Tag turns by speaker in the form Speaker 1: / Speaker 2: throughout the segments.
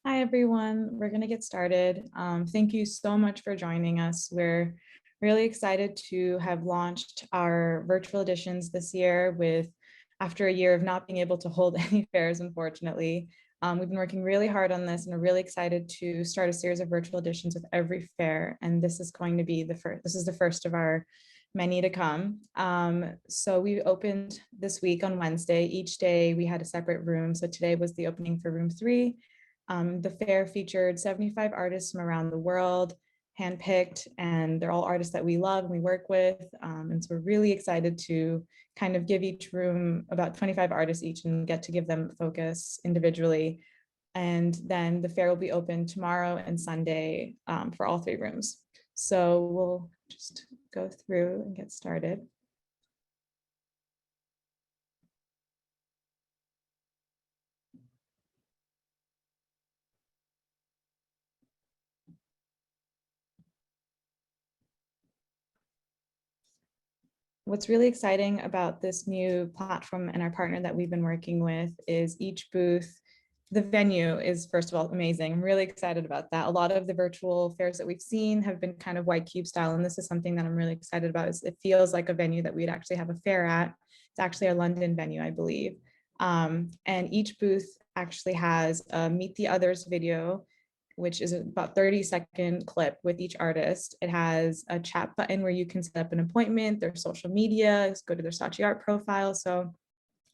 Speaker 1: Hi, everyone. We're going to get started. Thank you so much for joining us. We're really excited to have launched our virtual editions this year after a year of not being able to hold any fairs, unfortunately. We've been working really hard on this and are really excited to start a series of virtual editions with every fair. And this is going to be this is the first of our many to come. So we opened this week on Wednesday. Each day we had a separate room. So today was the opening for room 3. The fair featured 75 artists from around the world, handpicked, and they're all artists that we love and we work with. And so we're really excited to kind of give each room about 25 artists each and get to give them focus individually. And then the fair will be open tomorrow and Sunday for all 3 rooms. So we'll just go through and get started. What's really exciting about this new platform and our partner that we've been working with is each booth, the venue is, first of all, amazing. I'm really excited about that. A lot of the virtual fairs that we've seen have been kind of white cube style, and this is something that I'm really excited about. It feels like a venue that we'd actually have a fair at. It's actually a London venue, I believe. And each booth actually has a Meet the Others video, which is about 30-second clip with each artist. It has a chat button where you can set up an appointment, their social media, go to their Saatchi art profile. So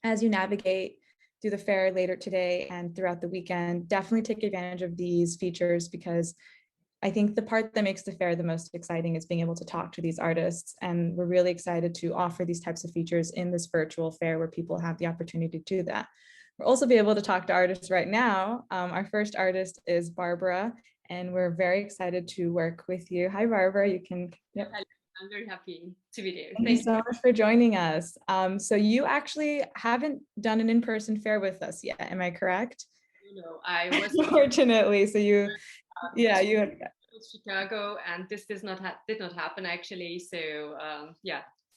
Speaker 1: as you navigate through the fair later today and throughout the weekend, definitely take advantage of these features, because I think the part that makes the fair the most exciting is being able to talk to these artists. And we're really excited to offer these types of features in this virtual fair where people have the opportunity to do that. We'll also be able to talk to artists right now. Our first artist is Barbara, and we're very excited to work with you. Hi, Barbara. You can. Yep.
Speaker 2: Hello. I'm very happy to be there.
Speaker 1: Thank you so much for joining us. So you actually haven't done an in-person fair with us yet, am I correct?
Speaker 2: No, I was
Speaker 1: Unfortunately, so you had
Speaker 2: Chicago, and this did not happen actually. So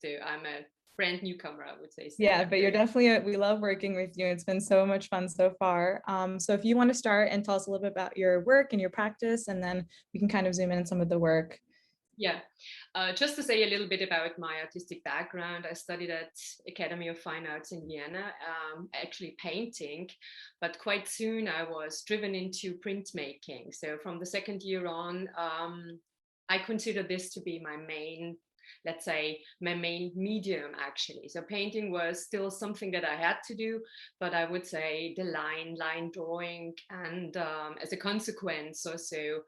Speaker 2: so I'm a brand newcomer, I would say. So,
Speaker 1: yeah, but you're definitely we love working with you. It's been so much fun so far. So if you want to start and tell us a little bit about your work and your practice, and then we can kind of zoom in on some of the work.
Speaker 2: Yeah, just to say a little bit about my artistic background, I studied at Academy of Fine Arts in Vienna, actually painting, but quite soon I was driven into printmaking. So from the second year on, I consider this to be my main, let's say, my main medium actually. So painting was still something that I had to do, but I would say the line drawing, and as a consequence also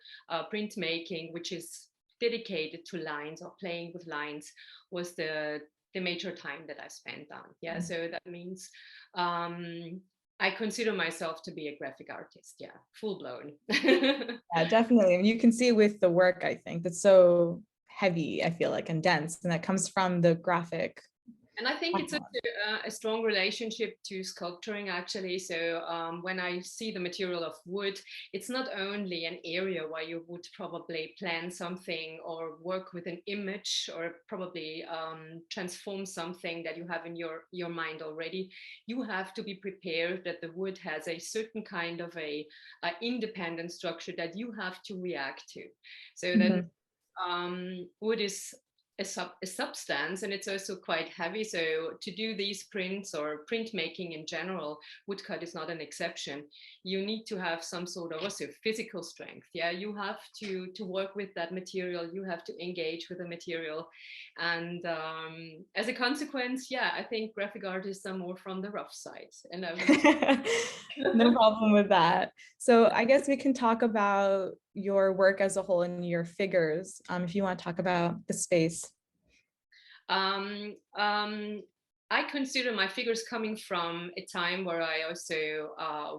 Speaker 2: printmaking, which is dedicated to lines or playing with lines, was the major time that I spent on. Yeah, so that means I consider myself to be a graphic artist. Yeah, full blown.
Speaker 1: Yeah, definitely. And you can see with the work, I think that's so heavy, I feel like, and dense, and that comes from the graphic.
Speaker 2: And I think it's a strong relationship to sculpturing, actually. So when I see the material of wood, it's not only an area where you would probably plan something or work with an image, or probably transform something that you have in your mind already. You have to be prepared that the wood has a certain kind of a independent structure that you have to react to. So that wood is a substance, and it's also quite heavy. So to do these prints or printmaking in general, woodcut is not an exception. You need to have some sort of also physical strength. Yeah, you have to work with that material. You have to engage with the material, and as a consequence, yeah, I think graphic artists are more from the rough side. And
Speaker 1: no problem with that. So I guess we can talk about your work as a whole and your figures, if you want to talk about the space.
Speaker 2: I consider my figures coming from a time where I also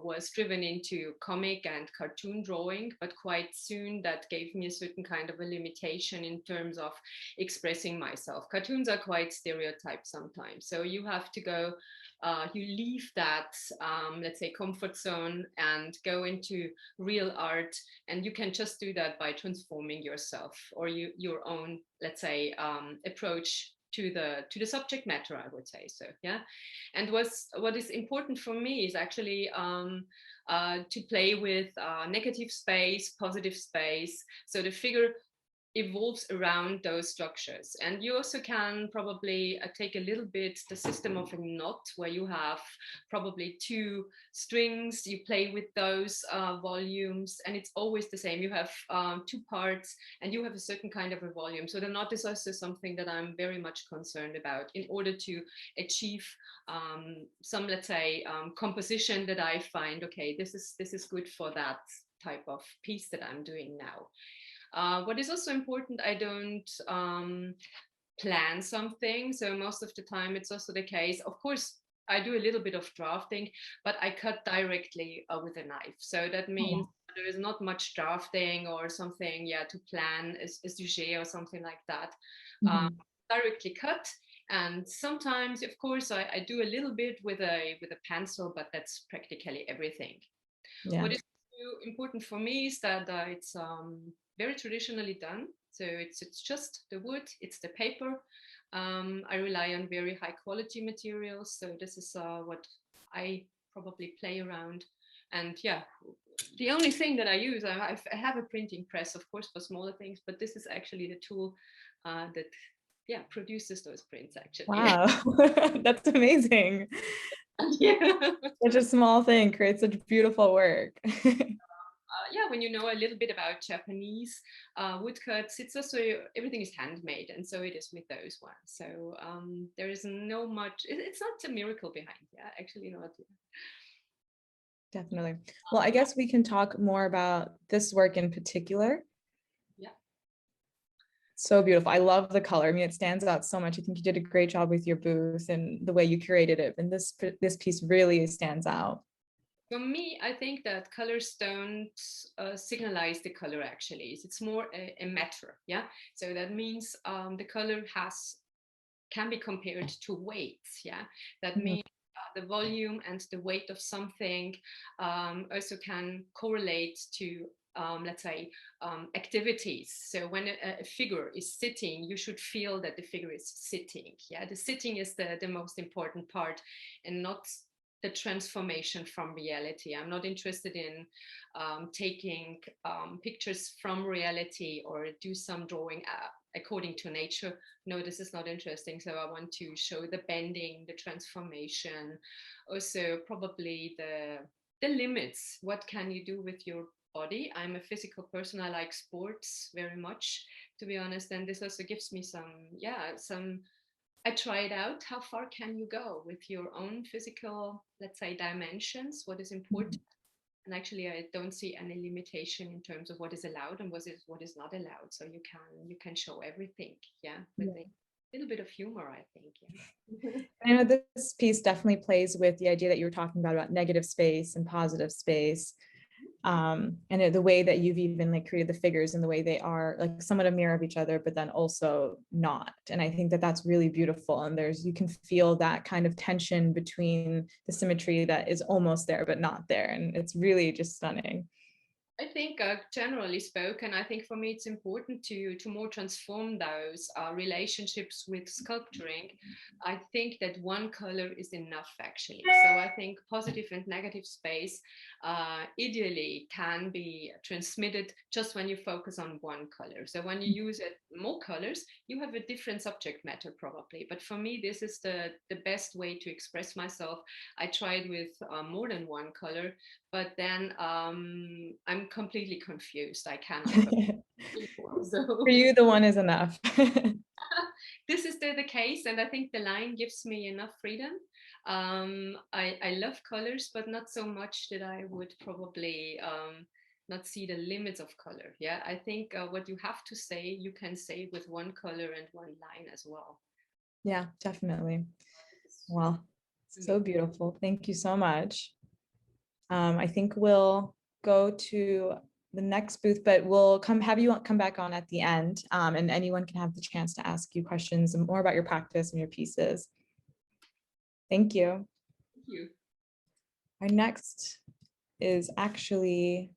Speaker 2: was driven into comic and cartoon drawing, but quite soon that gave me a certain kind of a limitation in terms of expressing myself. Cartoons are quite stereotyped sometimes, so you have to go, you leave that, let's say, comfort zone and go into real art, and you can just do that by transforming yourself or your own, let's say, approach to the subject matter, I would say. So yeah. And what is important for me is actually to play with negative space, positive space, so the figure evolves around those structures. And you also can probably take a little bit the system of a knot, where you have probably two strings, you play with those volumes, and it's always the same. You have two parts and you have a certain kind of a volume. So the knot is also something that I'm very much concerned about in order to achieve some, let's say, composition that I find, okay, this is good for that type of piece that I'm doing now. What is also important, I don't plan something. So most of the time it's also the case. Of course, I do a little bit of drafting, but I cut directly with a knife. So that means there is not much drafting or something, yeah, to plan a sujet or something like that. Directly cut. And sometimes, of course, I do a little bit with a pencil, but that's practically everything.
Speaker 1: Yeah.
Speaker 2: What is important for me is that it's very traditionally done. So it's just the wood, it's the paper. I rely on very high quality materials. So this is what I probably play around. And yeah, the only thing that I use, I have a printing press, of course, for smaller things, but this is actually the tool that, yeah, produces those prints actually.
Speaker 1: Wow, that's amazing.
Speaker 2: Yeah.
Speaker 1: Such a small thing creates such beautiful work.
Speaker 2: Yeah, when you know a little bit about Japanese woodcuts, it's also, everything is handmade, and so it is with those ones. So there is no much, it's not a miracle behind, yeah, actually not.
Speaker 1: Definitely. Well, I guess we can talk more about this work in particular.
Speaker 2: Yeah.
Speaker 1: So beautiful. I love the color. I mean, it stands out so much. I think you did a great job with your booth and the way you curated it. And this piece really stands out.
Speaker 2: For me, I think that colors don't signalize the color actually. It's more a matter, yeah? So that means the color can be compared to weights, yeah? That means the volume and the weight of something also can correlate to let's say, activities. So when a figure is sitting, you should feel that the figure is sitting. Yeah, the sitting is the most important part, and not the transformation from reality. I'm not interested in taking pictures from reality or do some drawing according to nature. No, this is not interesting. So I want to show the bending, the transformation, also probably the limits. What can you do with your body? I'm a physical person. I like sports very much, to be honest. And this also gives me some, I try it out. How far can you go with your own physical, let's say, dimensions? What is important? And actually, I don't see any limitation in terms of what is allowed and what is not allowed. So you can show everything, yeah, with a little bit of humor, I think. Yeah.
Speaker 1: I know this piece definitely plays with the idea that you were talking about negative space and positive space. And the way that you've even like created the figures and the way they are like somewhat a mirror of each other, but then also not. And I think that that's really beautiful. And you can feel that kind of tension between the symmetry that is almost there, but not there. And it's really just stunning.
Speaker 2: I think generally spoken, I think for me it's important to more transform those relationships with sculpturing. I think that one color is enough actually. So I think positive and negative space ideally can be transmitted just when you focus on one color. So when you use more colors, you have a different subject matter probably. But for me, this is the best way to express myself. I tried with more than one color, but then I'm completely confused. I cannot. So.
Speaker 1: For you, the one is enough.
Speaker 2: This is the case, and I think the line gives me enough freedom. I love colors, but not so much that I would probably not see the limits of color. Yeah, I think what you have to say, you can say with one color and one line as well.
Speaker 1: Yeah, definitely. Well, so beautiful. Thank you so much. I think we'll go to the next booth, but we'll have you come back on at the end, and anyone can have the chance to ask you questions and more about your practice and your pieces. Thank you.
Speaker 2: Thank you.
Speaker 1: Our next is actually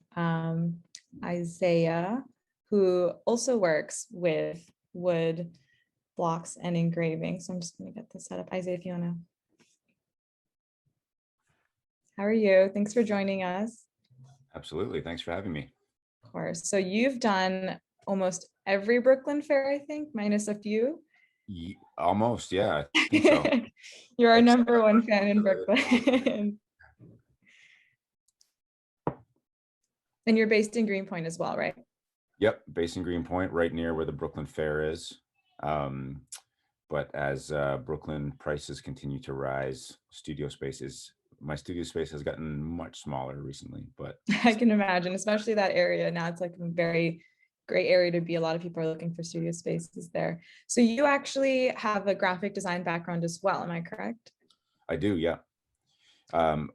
Speaker 1: Isaiah, who also works with wood blocks and engraving. So I'm just going to get this set up. Isaiah, if you want to. How are you? Thanks for joining us.
Speaker 3: Absolutely. Thanks for having me.
Speaker 1: Of course. So you've done almost every Brooklyn Fair, I think, minus a few.
Speaker 3: Almost, yeah, I think so.
Speaker 1: You're our number one fan in Brooklyn. And you're based in Greenpoint as well, right?
Speaker 3: Yep, based in Greenpoint, right near where the Brooklyn Fair is. But as Brooklyn prices continue to rise, my studio space has gotten much smaller recently. But
Speaker 1: I can imagine, especially that area. Now it's like a very great area to be. A lot of people are looking for studio spaces there. So you actually have a graphic design background as well, am I correct?
Speaker 3: I do, yeah. I've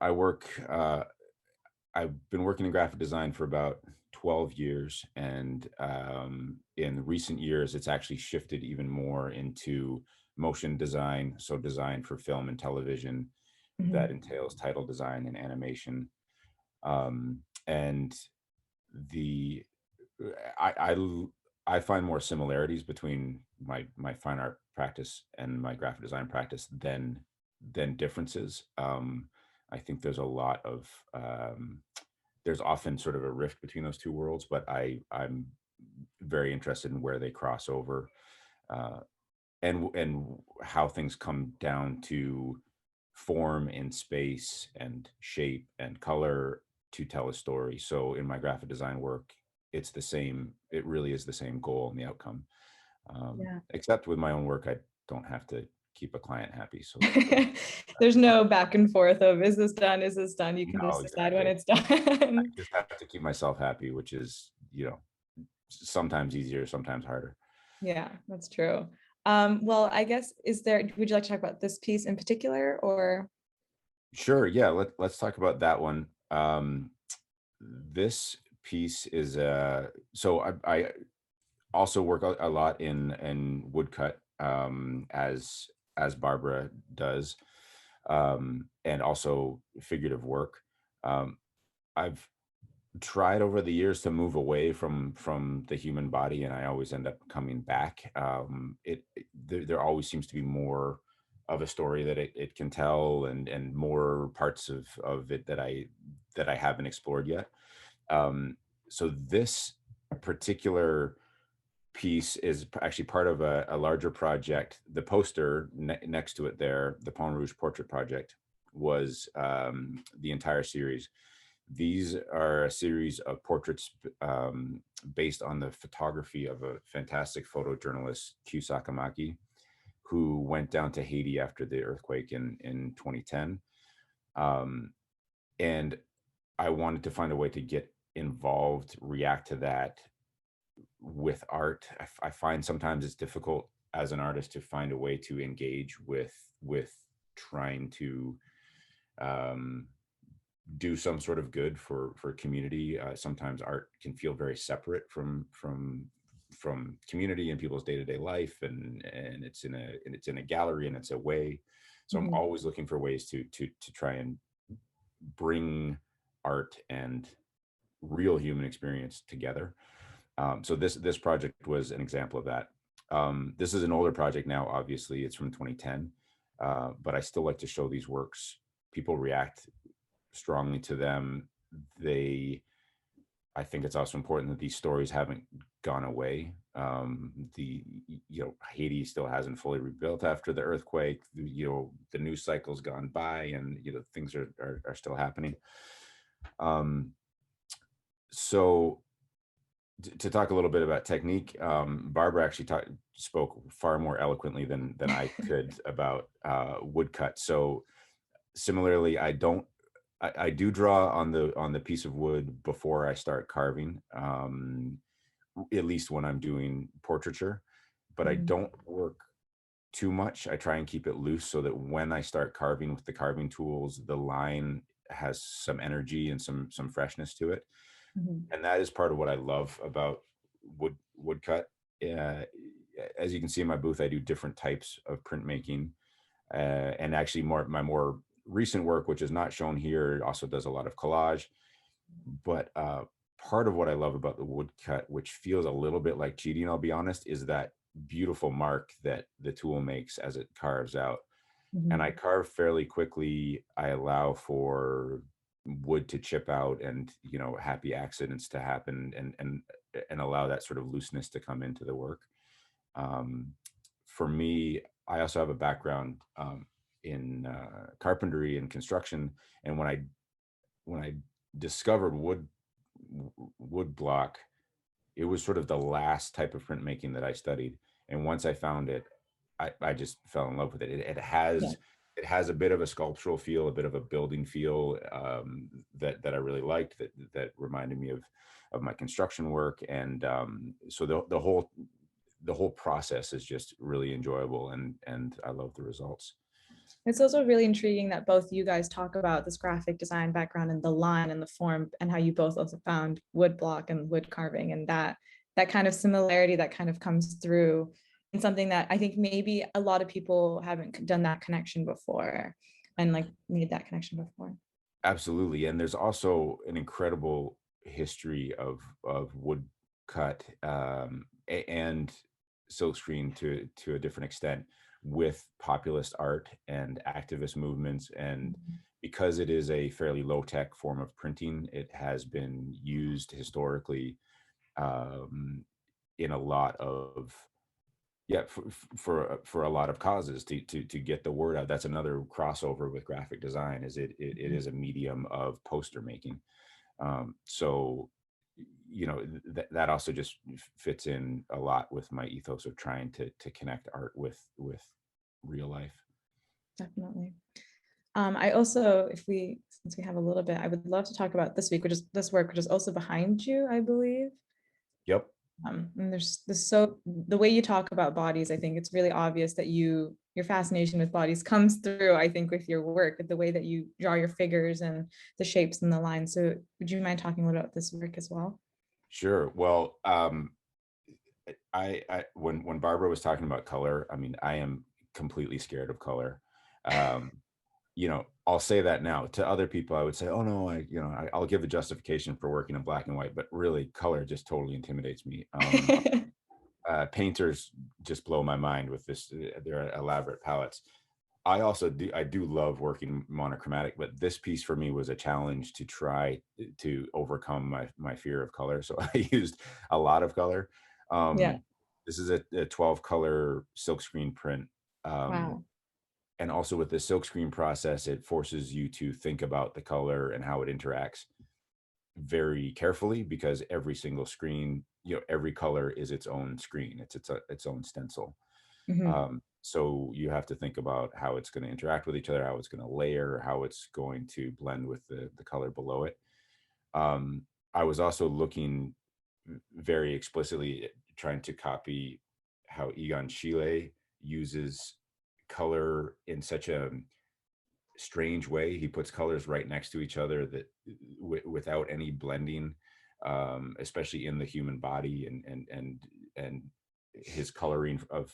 Speaker 3: been working in graphic design for about 12 years. And in recent years, it's actually shifted even more into motion design. So design for film and television that entails title design and animation. And the I find more similarities between my fine art practice and my graphic design practice than differences. I think there's a lot of there's often sort of a rift between those two worlds, but I'm very interested in where they cross over, and how things come down to form and space and shape and color to tell a story. So in my graphic design work, it's the same. It really is the same goal and the outcome.
Speaker 1: Yeah.
Speaker 3: Except with my own work, I don't have to keep a client happy. So
Speaker 1: there's no back and forth of is this done? Is this done? You can just decide when it's done.
Speaker 3: I just have to keep myself happy, which is, sometimes easier, sometimes harder.
Speaker 1: Yeah, that's true. Well, I guess, would you like to talk about this piece in particular or?
Speaker 3: Sure. Yeah. Let's talk about that one. This piece is, so I also work a lot in woodcut, as Barbara does, and also figurative work. I've tried over the years to move away from the human body, and I always end up coming back. There always seems to be more of a story that it can tell, and more parts of it that I haven't explored yet. So this particular piece is actually part of a larger project. The poster next to it there, the Pont Rouge Portrait Project, was the entire series. These are a series of portraits based on the photography of a fantastic photojournalist, Q Sakamaki, who went down to Haiti after the earthquake in 2010. And I wanted to find a way to get involved, react to that with art. I find sometimes it's difficult as an artist to find a way to engage with trying to do some sort of good for community. Sometimes art can feel very separate from community and people's day-to-day life, and it's in a gallery and it's away. So I'm always looking for ways to try and bring art and real human experience together. So this project was an example of that. This is an older project now, obviously. It's from 2010, but I still like to show these works. People react strongly to them. I think it's also important that these stories haven't gone away. Haiti still hasn't fully rebuilt after the earthquake. The news cycle's gone by, and things are still happening. So to talk a little bit about technique, Barbara actually spoke far more eloquently than I could about woodcut. So similarly, I do draw on the piece of wood before I start carving, at least when I'm doing portraiture, but I don't work too much. I try and keep it loose so that when I start carving with the carving tools, the line has some energy and some freshness to it. And that is part of what I love about woodcut. As you can see in my booth, I do different types of printmaking, and actually my more recent work, which is not shown here, also does a lot of collage. But part of what I love about the woodcut, which feels a little bit like cheating, I'll be honest, is that beautiful mark that the tool makes as it carves out. And I
Speaker 1: Mhm.
Speaker 3: carve fairly quickly. I allow for wood to chip out and, you know, happy accidents to happen, and allow that sort of looseness to come into the work. Um, for me, I also have a background in carpentry and construction, and when I discovered wood block, it was sort of the last type of printmaking that I studied. And once I found it, I just fell in love with it.
Speaker 1: Yeah.
Speaker 3: It has a bit of a sculptural feel, a bit of a building feel, that I really liked. That reminded me of my construction work, and so the whole process is just really enjoyable, and I love the results.
Speaker 1: It's also really intriguing that both you guys talk about this graphic design background and the line and the form, and how you both also found wood block and wood carving, and that kind of similarity that kind of comes through in something that I think maybe a lot of people haven't done that connection before, and like made that connection before.
Speaker 3: Absolutely, and there's also an incredible history of wood cut, and silkscreen to a different extent, with populist art and activist movements. And because it is a fairly low tech form of printing, it has been used historically, um, in a lot of, yeah, for a lot of causes, to get the word out. That's another crossover with graphic design, is it is a medium of poster making. So, you know, that also just fits in a lot with my ethos of trying to connect art with real life.
Speaker 1: Definitely. I also, since we have a little bit, I would love to talk about this week, which is this work, which is also behind you, I believe.
Speaker 3: Yep.
Speaker 1: And there's this, so the way you talk about bodies, I think it's really obvious that your fascination with bodies comes through, I think, with your work, with the way that you draw your figures and the shapes and the lines. So would you mind talking a little about this work as well?
Speaker 3: Sure. Well, when Barbara was talking about color, I mean, I am completely scared of color. Um, you know, I'll say that now. To other people, I would say, "Oh no, I'll give a justification for working in black and white," but really, color just totally intimidates me. Painters just blow my mind with their elaborate palettes. I do love working monochromatic, but this piece for me was a challenge to try to overcome my fear of color. So I used a lot of color.
Speaker 1: Yeah.
Speaker 3: This is a 12 color silkscreen print. Um,
Speaker 1: Wow.
Speaker 3: and also with the silkscreen process, it forces you to think about the color and how it interacts very carefully, because every single screen, you know, every color is its own screen. Its own stencil.
Speaker 1: Mhm.
Speaker 3: So you have to think about how it's going to interact with each other, how it's going to layer, how it's going to blend with the color below it. Um, I was also looking very explicitly at trying to copy how Egon Schiele uses color in such a strange way. He puts colors right next to each other that without any blending, especially in the human body, and his coloring of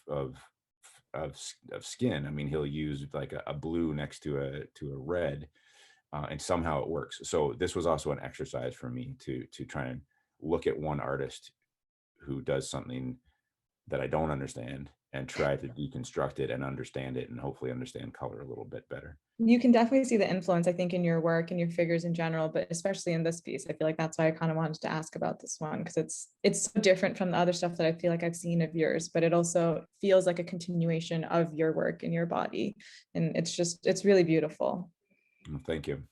Speaker 3: skin. I mean, he'll use like a blue next to a red, and somehow it works. So this was also an exercise for me to try and look at one artist who does something that I don't understand, and try to deconstruct it and understand it, and hopefully understand color a little bit better.
Speaker 1: You can definitely see the influence, I think, in your work and your figures in general, but especially in this piece. I feel like that's why I kind of wanted to ask about this one, because it's so different from the other stuff that I feel like I've seen of yours, but it also feels like a continuation of your work in your body. And it's really beautiful.
Speaker 3: Well, thank you.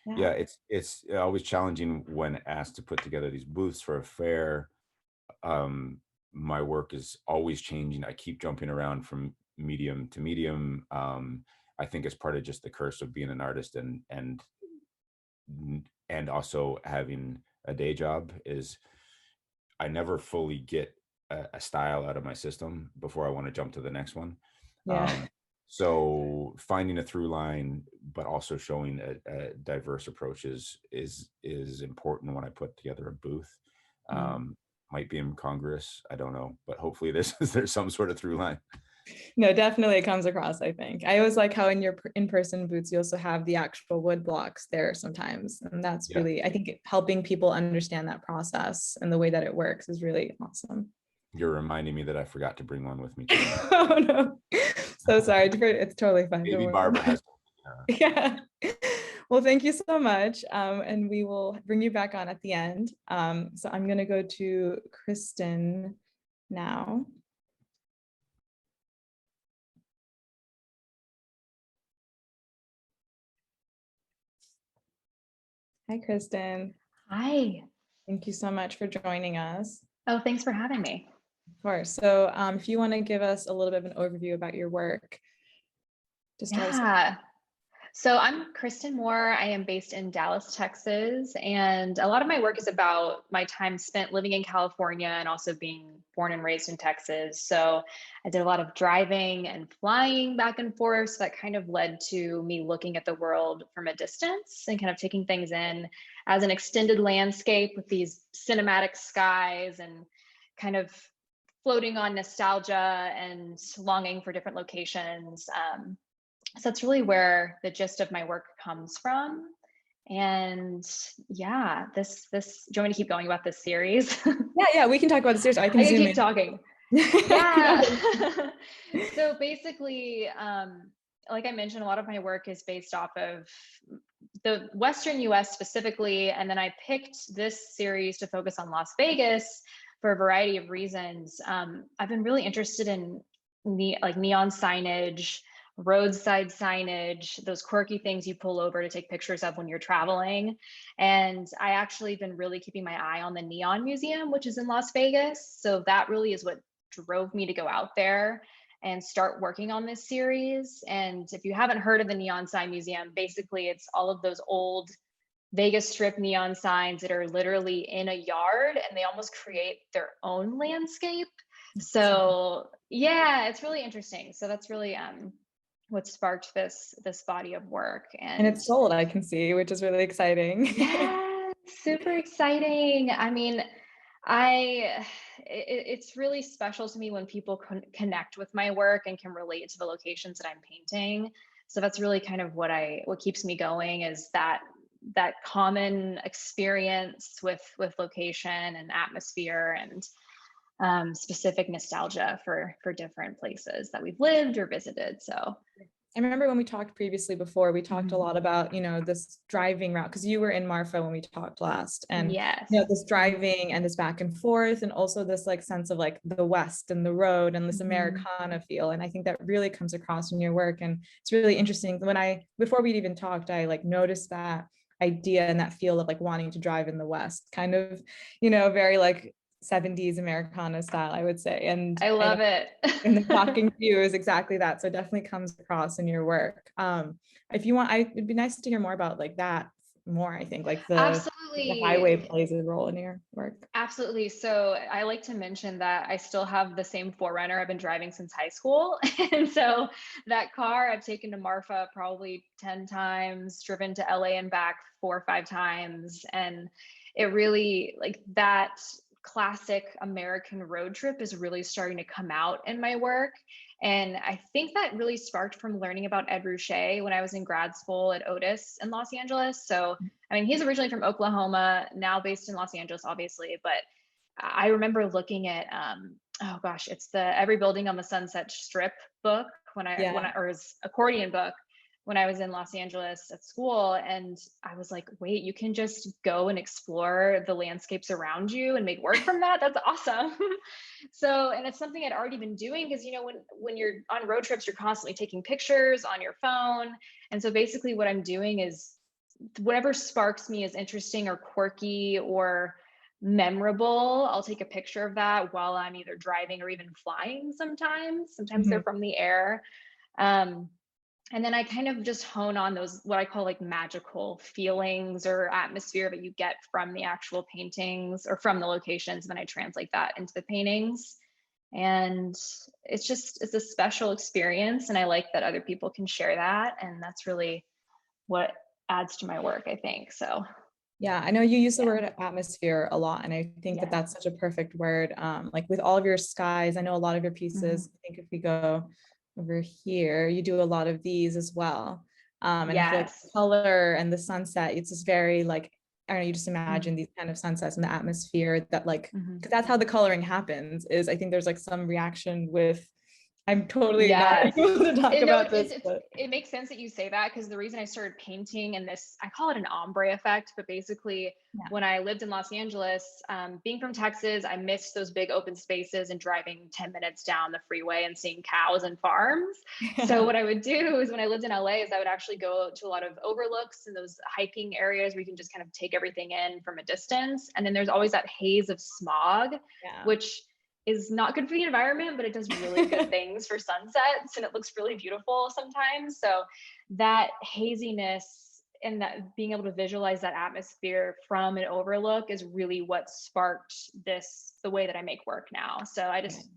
Speaker 1: Yeah.
Speaker 3: Yeah, it's always challenging when asked to put together these booths for a fair. Um, my work is always changing. I keep jumping around from medium to medium. I think it's part of just the curse of being an artist, and also having a day job, is I never fully get a style out of my system before I want to jump to the next one.
Speaker 1: Yeah.
Speaker 3: Um, so finding a through line, but also showing a diverse approach is important when I put together a booth.
Speaker 1: Mm.
Speaker 3: Um, might be incongruous, I don't know, but hopefully there's some sort of through line.
Speaker 1: No, definitely it comes across, I think. I always like how in your in-person booths, you also have the actual wood blocks there sometimes. And that's
Speaker 3: Yeah.
Speaker 1: really, I think helping people understand that process and the way that it works is really awesome.
Speaker 3: You're reminding me that I forgot to bring one with me.
Speaker 1: Oh no, so sorry. It's totally fine.
Speaker 3: Maybe Barbara has one.
Speaker 1: Yeah. Well, thank you so much. And we will bring you back on at the end. So I'm going to go to Kristen now. Hi, Kristen.
Speaker 4: Hi.
Speaker 1: Thank you so much for joining us.
Speaker 4: Oh, thanks for having me.
Speaker 1: Of course. So if you want to give us a little bit of an overview about your work to start us.
Speaker 4: Yeah. So I'm Kristen Moore. I am based in Dallas, Texas, and a lot of my work is about my time spent living in California and also being born and raised in Texas. So I did a lot of driving and flying back and forth. So that kind of led to me looking at the world from a distance and kind of taking things in as an extended landscape with these cinematic skies and kind of floating on nostalgia and longing for different locations. So that's really where the gist of my work comes from. And yeah, this do you want me to keep going about this series?
Speaker 1: Yeah, we can talk about the series. I can zoom
Speaker 4: keep
Speaker 1: in.
Speaker 4: talking. Yeah. So basically, like I mentioned, a lot of my work is based off of the Western US specifically. And then I picked this series to focus on Las Vegas for a variety of reasons. I've been really interested in neon signage, roadside signage, those quirky things you pull over to take pictures of when you're traveling. And I actually been really keeping my eye on the Neon Museum, which is in Las Vegas. So that really is what drove me to go out there and start working on this series. And if you haven't heard of the Neon Sign Museum, basically it's all of those old Vegas Strip neon signs that are literally in a yard and they almost create their own landscape. So yeah, it's really interesting. So that's really what sparked this body of work.
Speaker 1: And it's sold, I can see, which is really exciting.
Speaker 4: Yeah, super exciting. I mean, it's really special to me when people connect with my work and can relate to the locations that I'm painting. So that's really kind of what keeps me going, is that common experience with location and atmosphere and specific nostalgia for different places that we've lived or visited. So
Speaker 1: I remember when we talked previously before, we talked a lot about, this driving route, because you were in Marfa when we talked last, and
Speaker 4: yes,
Speaker 1: this driving and this back and forth, and also this like sense of like the West and the road and this Americana feel. And I think that really comes across in your work. And it's really interesting. Before we'd even talked, I like noticed that idea and that feel of like wanting to drive in the West, kind of, very like 70s Americana style, I would say. And
Speaker 4: I love it.
Speaker 1: And the talking to you is exactly that. So it definitely comes across in your work. If you want, it'd be nice to hear more about like that more. I think like
Speaker 4: Absolutely.
Speaker 1: The highway plays a role in your work.
Speaker 4: Absolutely. So I like to mention that I still have the same 4Runner I've been driving since high school. And so that car I've taken to Marfa probably 10 times, driven to LA and back 4 or 5 times. And it really, like, that classic American road trip is really starting to come out in my work. And I think that really sparked from learning about Ed Ruscha when I was in grad school at Otis in Los Angeles. So, I mean, he's originally from Oklahoma, now based in Los Angeles, obviously. But I remember looking at, oh gosh, it's the Every Building on the Sunset Strip book or his accordion book when I was in Los Angeles at school. And I was like, wait, you can just go and explore the landscapes around you and make work from that? That's awesome. So, and it's something I'd already been doing because, when you're on road trips, you're constantly taking pictures on your phone. And so basically what I'm doing is whatever sparks me as interesting or quirky or memorable, I'll take a picture of that while I'm either driving or even flying sometimes. Sometimes they're from the air. And then I kind of just hone on those, what I call like magical feelings or atmosphere that you get from the actual paintings or from the locations. And then I translate that into the paintings. And it's a special experience. And I like that other people can share that. And that's really what adds to my work, I think. So
Speaker 1: yeah, I know you use the word atmosphere a lot, and I think that that's such a perfect word. Like with all of your skies, I know a lot of your pieces, I think if we go over here, you do a lot of these as well. And I feel like the color and the sunset, it's just very like I don't know, you just imagine these kind of sunsets in the atmosphere that like,
Speaker 4: Mhm.
Speaker 1: because that's how the coloring happens, is I think there's like some reaction with, I'm totally not
Speaker 4: Yes.
Speaker 1: able to talk
Speaker 4: No,
Speaker 1: about this, but
Speaker 4: it makes sense that you say that, because the reason I started painting, and this, I call it an ombre effect, but basically
Speaker 1: yeah.
Speaker 4: when I lived in Los Angeles, being from Texas, I missed those big open spaces and driving 10 minutes down the freeway and seeing cows and farms. So what I would do is when I lived in LA is I would actually go to a lot of overlooks and those hiking areas where you can just kind of take everything in from a distance. And then there's always that haze of smog,
Speaker 1: Yeah.
Speaker 4: which is not good for the environment, but it does really good things for sunsets, and it looks really beautiful sometimes. So that haziness and that being able to visualize that atmosphere from an overlook is really what sparked the way that I make work now. So I just,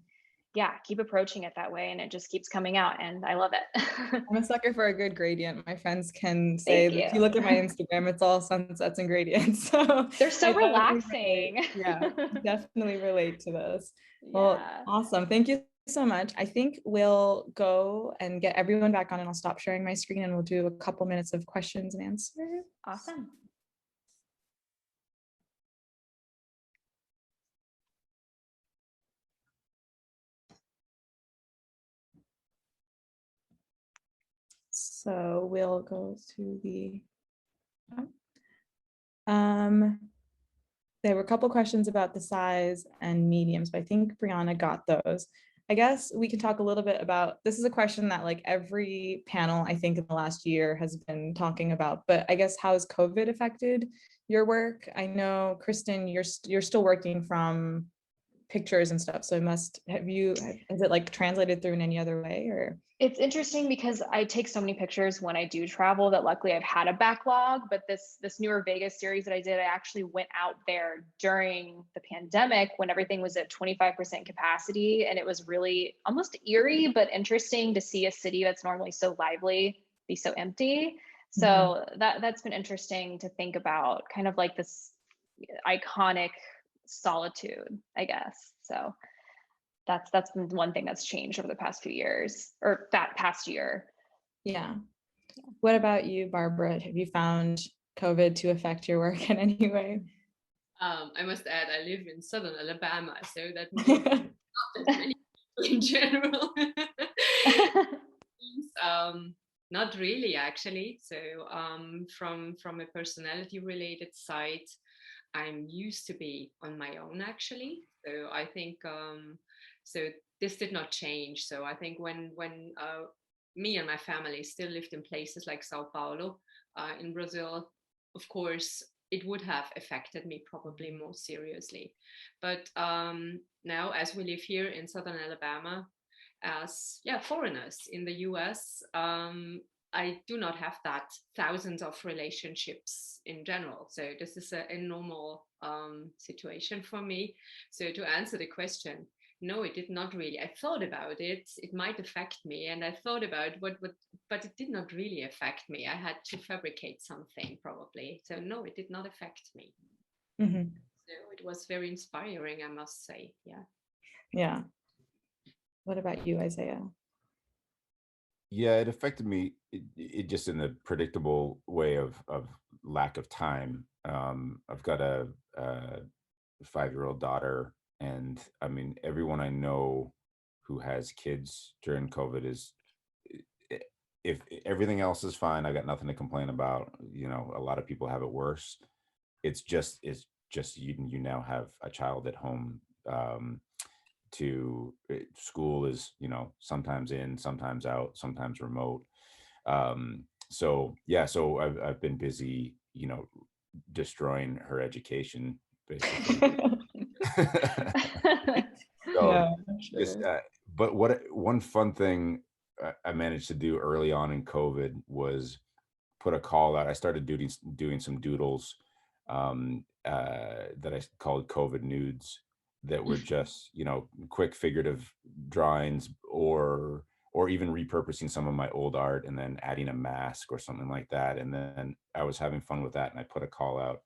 Speaker 4: keep approaching it that way, and it just keeps coming out, and I love it.
Speaker 1: I'm a sucker for a good gradient. My friends can say
Speaker 4: Thank
Speaker 1: that if
Speaker 4: you.
Speaker 1: you look at my Instagram, it's all sunsets and gradients. So
Speaker 4: They're so
Speaker 1: I definitely
Speaker 4: relaxing.
Speaker 1: relate. Yeah, definitely relate to this. Well,
Speaker 4: Yeah.
Speaker 1: awesome. Thank you so much. I think we'll go and get everyone back on, and I'll stop sharing my screen, and we'll do a couple minutes of questions and answers.
Speaker 4: Awesome.
Speaker 1: So we'll go to the um there were a couple questions about the size and mediums, but I think Brianna got those. I guess we can talk a little bit about, this is a question that like every panel I think in the last year has been talking about, but I guess how has COVID affected your work? I know Kristen, you're still working from pictures and stuff, so has it like translated through in any other way, or?
Speaker 4: It's interesting because I take so many pictures when I do travel that luckily I've had a backlog, but this newer Vegas series that I did, I actually went out there during the pandemic when everything was at 25% capacity, and it was really almost eerie but interesting to see a city that's normally so lively be so empty. So that's been interesting to think about, kind of like this iconic solitude, I guess. So that's been one thing that's changed over the past few years, or that past year.
Speaker 1: Yeah. What about you, Barbara? Have you found COVID to affect your work in any way?
Speaker 2: I must add, I live in southern Alabama, so that means not that many people in general. Not really, actually. So from a personality related side, I'm used to be on my own, actually. So I think so this did not change. So I think when me and my family still lived in places like Sao Paulo in Brazil, of course it would have affected me probably more seriously. But now, as we live here in southern Alabama, as foreigners in the US, I do not have that thousands of relationships in general. So this is a normal situation for me. So to answer the question, no, it did not really. I thought about it. It might affect me, and I thought about what, but it did not really affect me. I had to fabricate something probably. So no, it did not affect me. So it was very inspiring, I must say. Yeah.
Speaker 1: Yeah. What about you, Isaiah?
Speaker 3: Yeah, it affected me. It just in the predictable way of lack of time. I've got a 5-year-old daughter, and I mean, everyone I know who has kids during COVID is, if everything else is fine, I got nothing to complain about. You know, a lot of people have it worse. It's just you now have a child at home. School is, sometimes in, sometimes out, sometimes remote. So yeah, so I've been busy, destroying her education basically. So
Speaker 1: Yeah,
Speaker 3: just
Speaker 1: sure.
Speaker 3: but one fun thing I managed to do early on in COVID was put a call out. I started doing some doodles that I called COVID nudes, that were just, quick figurative drawings, or even repurposing some of my old art and then adding a mask or something like that. And then I was having fun with that, and I put a call out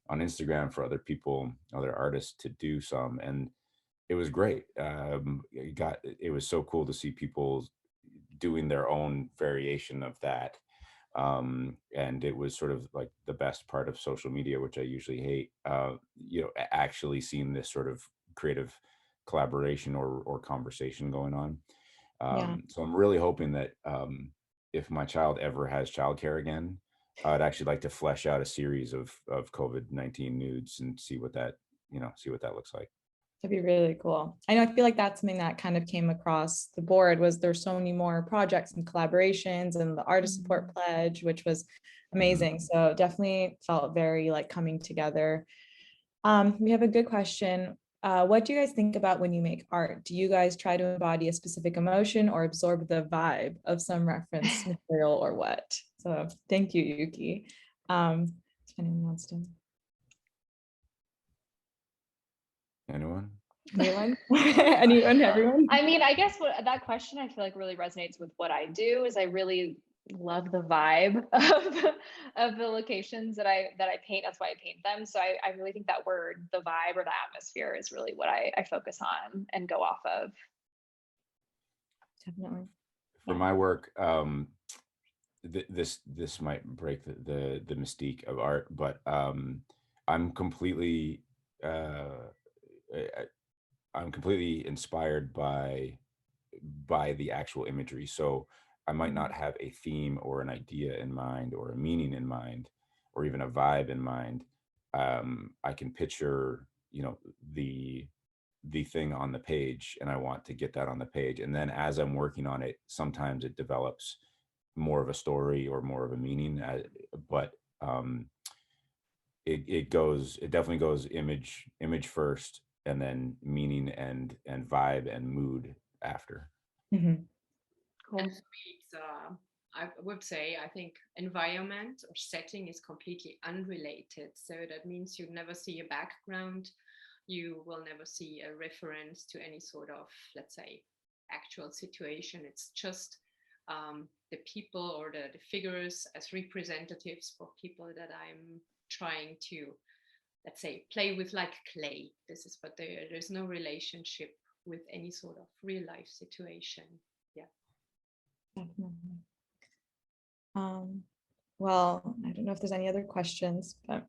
Speaker 3: on Instagram for other people, other artists, to do some, and it was great. It was so cool to see people doing their own variation of that. And it was sort of like the best part of social media, which I usually hate, actually seeing this sort of creative collaboration or conversation going on.
Speaker 1: Yeah.
Speaker 3: So I'm really hoping that if my child ever has childcare again, I'd actually like to flesh out a series of COVID-19 nudes and see what that looks like.
Speaker 1: That'd be really cool. I know, I feel like that's something that kind of came across the board, was there's so many more projects and collaborations, and the artist support pledge, which was amazing. So definitely felt very like coming together. We have a good question. What do you guys think about when you make art? Do you guys try to embody a specific emotion or absorb the vibe of some reference material, or what? So thank you, Yuki. If anyone wants to.
Speaker 3: Anyone?
Speaker 1: Anyone, everyone?
Speaker 4: I mean, I guess that question I feel like really resonates with what I do. Is I really love the vibe of the locations that I paint. That's why I paint them. So I really think that word, the vibe or the atmosphere, is really what I focus on and go off of.
Speaker 1: Definitely.
Speaker 3: For my work, this might break the mystique of art, but I'm completely inspired by the actual imagery. So I might not have a theme or an idea in mind or a meaning in mind or even a vibe in mind. I can picture, the thing on the page, and I want to get that on the page. And then as I'm working on it, sometimes it develops more of a story or more of a meaning. But it definitely goes image first, and then meaning and vibe and mood after.
Speaker 1: Mm-hmm.
Speaker 4: Cool.
Speaker 2: And for me, it's, I would say, I think environment or setting is completely unrelated. So that means you never see a background. You will never see a reference to any sort of, let's say, actual situation. It's just the people or the figures as representatives for people that I'm trying to, let's say, play with like clay. This is what there's no relationship with any sort of real life situation. Yeah.
Speaker 1: Definitely. Well, I don't know if there's any other questions, but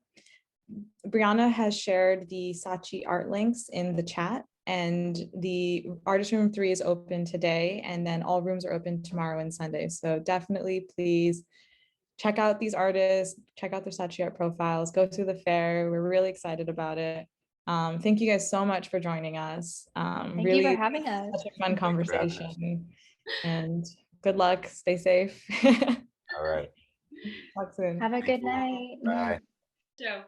Speaker 1: Brianna has shared the Saatchi art links in the chat, and the artist room 3 is open today, and then all rooms are open tomorrow and Sunday. So definitely please check out these artists, check out their Saatchi art profiles, go through the fair. We're really excited about it. Thank you guys so much for joining us.
Speaker 4: Thank
Speaker 1: really
Speaker 4: you for having us.
Speaker 1: such a fun conversation, and good luck, stay safe.
Speaker 3: All right.
Speaker 1: Talk soon.
Speaker 4: Have a good night.
Speaker 3: Bye.
Speaker 2: So